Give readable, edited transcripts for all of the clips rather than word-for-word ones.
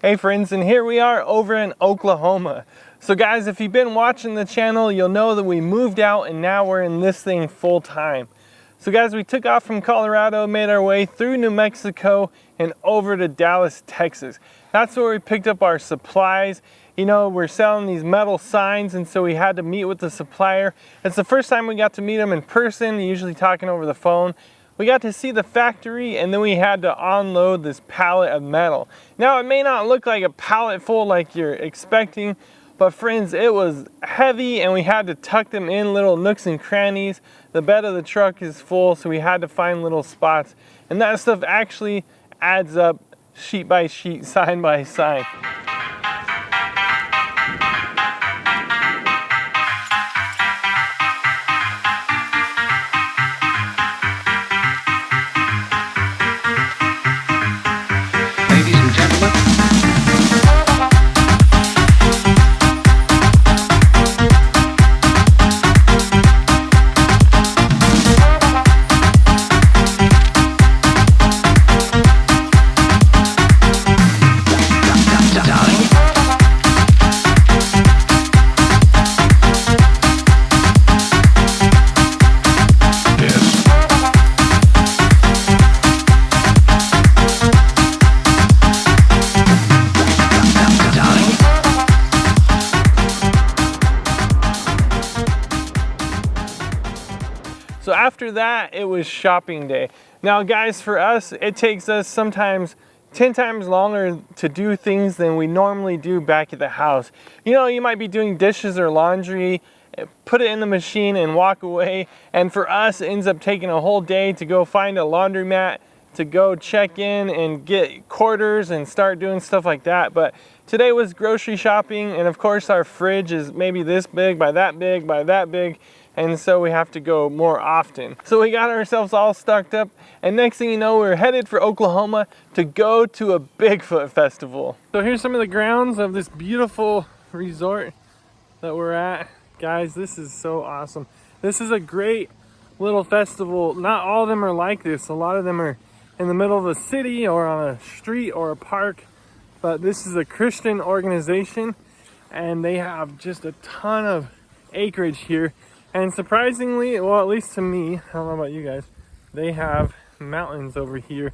Hey friends, and here we are over in Oklahoma. So guys, if you've been watching the channel, you'll know that we moved out and now we're in this thing full time. So guys, we took off from Colorado, made our way through New Mexico and over to Dallas, Texas. That's where we picked up our supplies. You know, we're selling these metal signs, and so we had to meet with the supplier. It's the first time we got to meet him in person, usually talking over the phone. We got to see the factory, and then we had to unload this pallet of metal. Now, it may not look like a pallet full like you're expecting, but friends, it was heavy, and we had to tuck them in little nooks and crannies. The bed of the truck is full, so we had to find little spots. And that stuff actually adds up sheet by sheet, sign by sign. So after that, it was shopping day. Now guys, for us, it takes us sometimes 10 times longer to do things than we normally do back at the house. You know, you might be doing dishes or laundry, put it in the machine and walk away. And for us, it ends up taking a whole day to go find a laundromat, to go check in and get quarters and start doing stuff like that. But today was grocery shopping, and of course our fridge is maybe this big by that big by that big. And so we have to go more often. So we got ourselves all stocked up, and next thing you know, we're headed for Oklahoma to go to a Bigfoot Festival. So here's some of the grounds of this beautiful resort that we're at. Guys, this is so awesome. This is a great little festival. Not all of them are like this. A lot of them are in the middle of a city or on a street or a park. But this is a Christian organization, and they have just a ton of acreage here. And surprisingly, well, at least to me, I don't know about you guys, they have mountains over here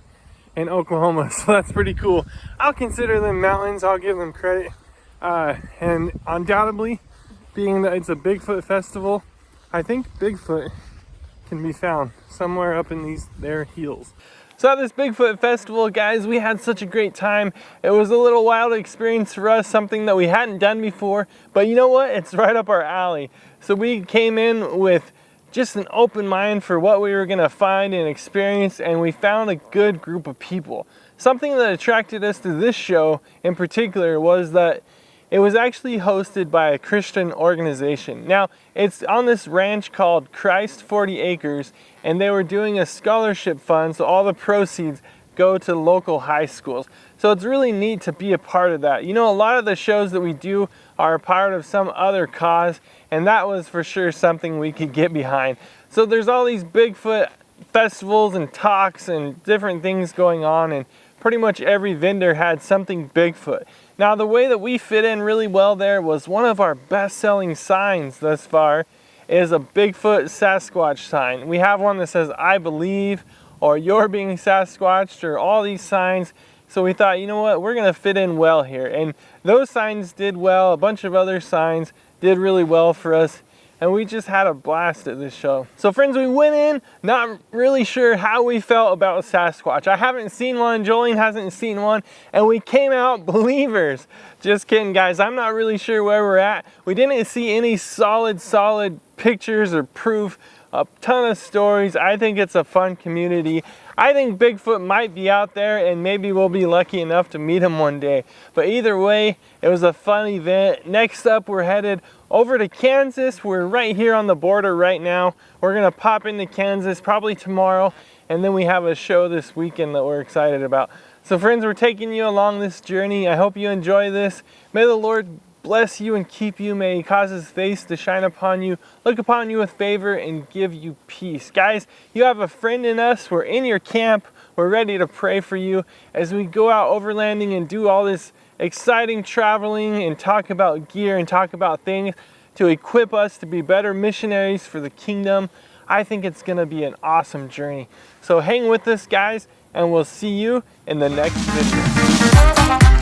in Oklahoma, so that's pretty cool. I'll consider them mountains, I'll give them credit. And undoubtedly, being that it's a Bigfoot festival, I think Bigfoot can be found somewhere up in their hills. So at this Bigfoot Festival, guys, we had such a great time. It was a little wild experience for us, something that we hadn't done before, but you know what? It's right up our alley. So we came in with just an open mind for what we were gonna find and experience, and we found a good group of people. Something that attracted us to this show in particular was that it was actually hosted by a Christian organization. Now, it's on this ranch called Christ 40 Acres, and they were doing a scholarship fund, so all the proceeds go to local high schools. So it's really neat to be a part of that. You know, a lot of the shows that we do are a part of some other cause, and that was for sure something we could get behind. So there's all these Bigfoot festivals and talks and different things going on, and pretty much every vendor had something Bigfoot. Now, the way that we fit in really well there was one of our best-selling signs thus far is a Bigfoot Sasquatch sign. We have one that says, "I believe," or "You're being Sasquatched," or all these signs. So we thought, you know what, we're gonna fit in well here. And those signs did well. A bunch of other signs did really well for us. And we just had a blast at this show. So friends, we went in not really sure how we felt about Sasquatch. I haven't seen one, Jolene hasn't seen one, and we came out believers. Just kidding, guys. I'm not really sure where we're at. We didn't see any solid pictures or proof. A ton of stories. I think it's a fun community. I think Bigfoot might be out there, and maybe we'll be lucky enough to meet him one day. But either way, it was a fun event. Next up, we're headed over to Kansas. We're right here on the border right now. We're gonna pop into Kansas probably tomorrow, and then we have a show this weekend that we're excited about. So friends, we're taking you along this journey. I hope you enjoy this. May the Lord bless you and keep you. May he cause his face to shine upon you, look upon you with favor, and give you peace. Guys, you have a friend in us. We're in your camp. We're ready to pray for you as we go out overlanding and do all this exciting traveling and talk about gear and talk about things to equip us to be better missionaries for the kingdom. I think it's going to be an awesome journey. So hang with us, guys, and we'll see you in the next video.